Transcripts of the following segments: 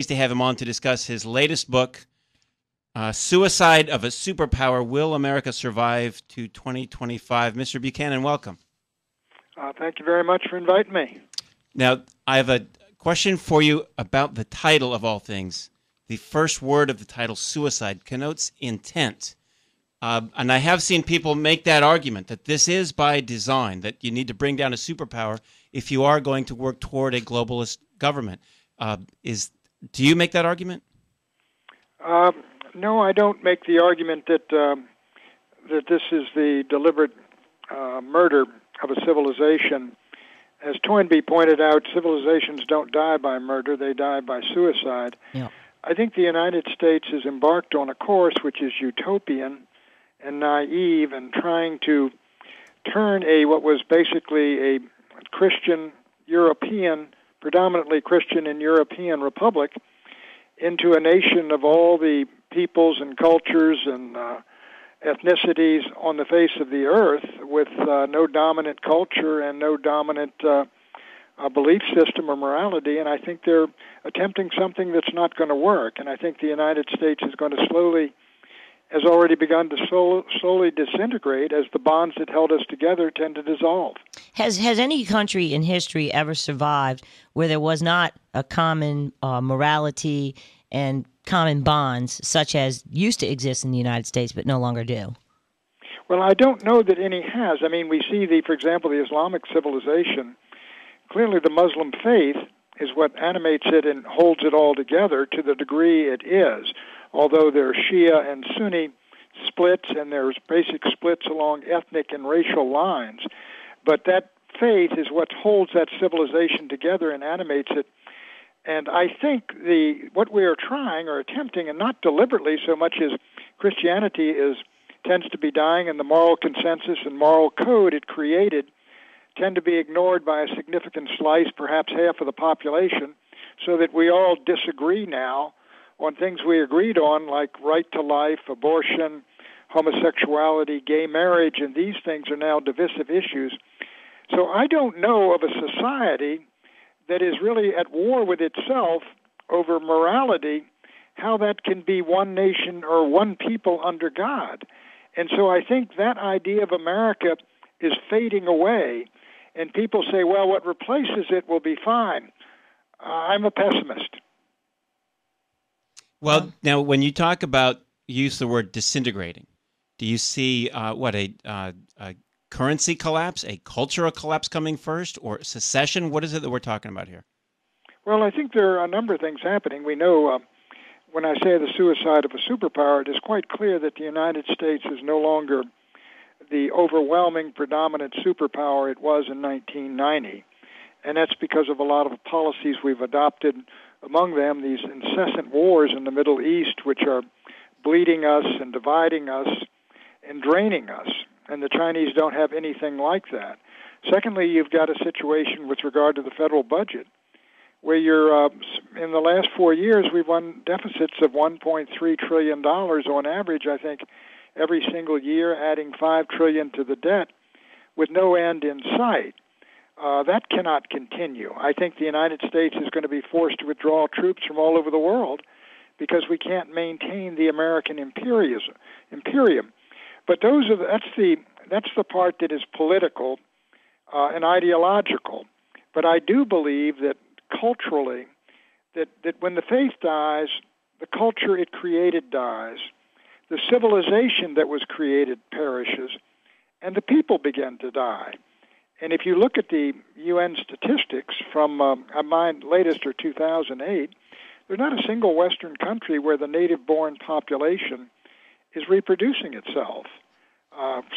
Pleased to have him on to discuss his latest book, Suicide of a Superpower, Will America Survive to 2025? Mr. Buchanan, welcome. Thank you very much for inviting me. Now, I have a question for you about the title of all things. The first word of the title, suicide, connotes intent. And I have seen people make that argument that this is by design, that you need to bring down a superpower if you are going to work toward a globalist government. Do you make that argument? No, I don't make the argument that this is the deliberate murder of a civilization. As Toynbee pointed out, civilizations don't die by murder, they die by suicide. Yeah. I think the United States has embarked on a course which is utopian and naive and trying to turn what was basically a Christian European, predominantly Christian and European republic into a nation of all the peoples and cultures and ethnicities on the face of the earth with no dominant culture and no dominant belief system or morality. And I think they're attempting something that's not going to work. And I think the United States is going to has already begun to slowly disintegrate as the bonds that held us together tend to dissolve. Has any country in history ever survived where there was not a common morality and common bonds such as used to exist in the United States but no longer do? Well, I don't know that any has. I mean, we see, for example, the Islamic civilization. Clearly the Muslim faith is what animates it and holds it all together to the degree it is. Although there are Shia and Sunni splits, and there's basic splits along ethnic and racial lines. But that faith is what holds that civilization together and animates it. And I think what we are trying or attempting, and not deliberately so much as Christianity tends to be dying, and the moral consensus and moral code it created tend to be ignored by a significant slice, perhaps half of the population, so that we all disagree now on things we agreed on, like right to life, abortion, homosexuality, gay marriage, and these things are now divisive issues. So I don't know of a society that is really at war with itself over morality, how that can be one nation or one people under God. And so I think that idea of America is fading away, and people say, well, what replaces it will be fine. I'm a pessimist. Well, now, when you talk about, use the word disintegrating, do you see a currency collapse, a cultural collapse coming first, or secession? What is it that we're talking about here? Well, I think there are a number of things happening. We know when I say the suicide of a superpower, it is quite clear that the United States is no longer the overwhelming, predominant superpower it was in 1990. And that's because of a lot of policies we've adopted, among them these incessant wars in the Middle East, which are bleeding us and dividing us and draining us. And the Chinese don't have anything like that. Secondly, you've got a situation with regard to the federal budget, where in the last 4 years, we've run deficits of $1.3 trillion on average, I think, every single year, adding $5 trillion to the debt with no end in sight. That cannot continue. I think the United States is going to be forced to withdraw troops from all over the world because we can't maintain the American imperium. But that's the part that is political and ideological. But I do believe that culturally, that when the faith dies, the culture it created dies, the civilization that was created perishes, and the people begin to die. And if you look at the UN statistics from mine latest are 2008, there's not a single Western country where the native-born population is reproducing itself.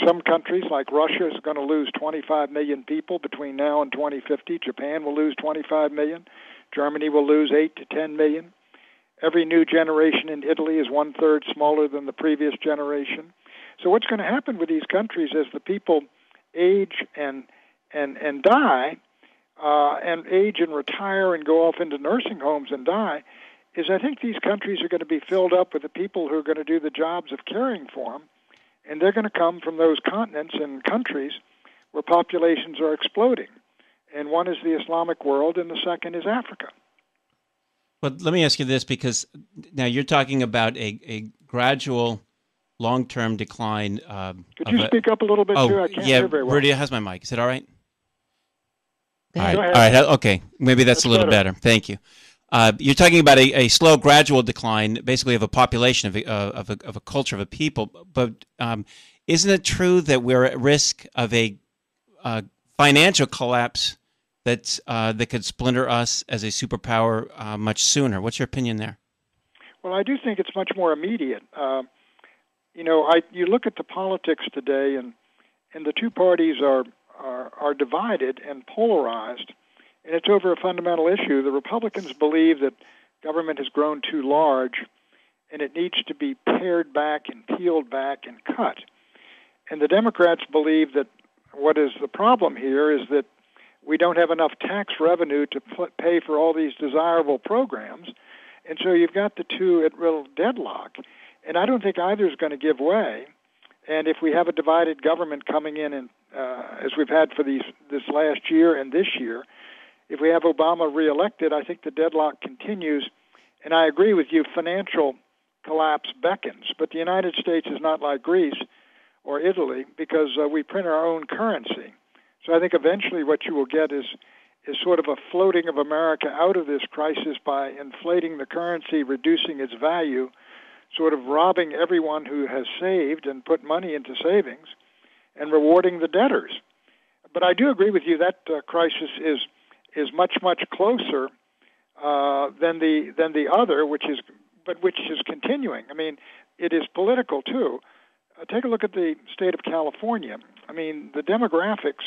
Some countries like Russia is going to lose 25 million people between now and 2050. Japan will lose 25 million. Germany will lose 8 to 10 million. Every new generation in Italy is one-third smaller than the previous generation. So what's going to happen with these countries as the people age and die, and age and retire and go off into nursing homes and die, is I think these countries are going to be filled up with the people who are going to do the jobs of caring for them, and they're going to come from those continents and countries where populations are exploding. And one is the Islamic world, and the second is Africa. But let me ask you this, because now you're talking about a gradual, long-term decline. Could you speak up a little bit, too? I can't hear very well. Rudy has my mic. Is it all right? Go All ahead. right. All right. Okay. Maybe that's a little better. Thank you. You're talking about a slow, gradual decline, basically, of a population, of a culture, of a people. But isn't it true that we're at risk of a financial collapse that could splinter us as a superpower much sooner? What's your opinion there? Well, I do think it's much more immediate. You look at the politics today, and the two parties are divided and polarized, and it's over a fundamental issue. The Republicans believe that government has grown too large, and it needs to be pared back and peeled back and cut. And the Democrats believe that what is the problem here is that we don't have enough tax revenue to pay for all these desirable programs, and so you've got the two at real deadlock. And I don't think either is going to give way. And if we have a divided government coming in, and as we've had for this last year and this year, if we have Obama reelected, I think the deadlock continues. And I agree with you, financial collapse beckons. But the United States is not like Greece or Italy, because we print our own currency. So I think eventually what you will get is sort of a floating of America out of this crisis by inflating the currency, reducing its value, sort of robbing everyone who has saved and put money into savings, and rewarding the debtors. But I do agree with you that crisis is much closer than the other, which is continuing. I mean, it is political too. Take a look at the state of California. I mean, the demographics,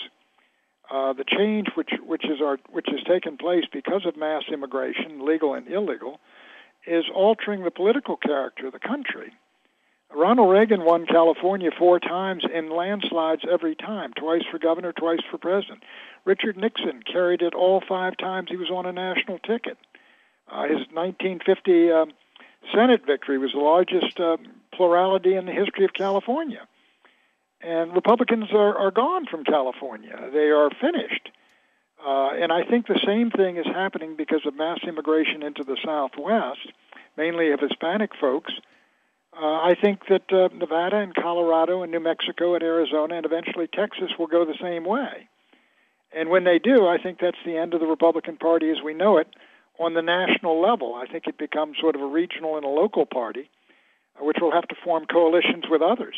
the change which has taken place because of mass immigration, legal and illegal, is altering the political character of the country. Ronald Reagan won California 4 times in landslides every time, twice for governor, twice for president. Richard Nixon carried it all 5 times he was on a national ticket. His 1950 Senate victory was the largest plurality in the history of California. And Republicans are gone from California. They are finished. And I think the same thing is happening because of mass immigration into the Southwest, mainly of Hispanic folks. I think that Nevada and Colorado and New Mexico and Arizona and eventually Texas will go the same way. And when they do, I think that's the end of the Republican Party as we know it on the national level. I think it becomes sort of a regional and a local party, which will have to form coalitions with others.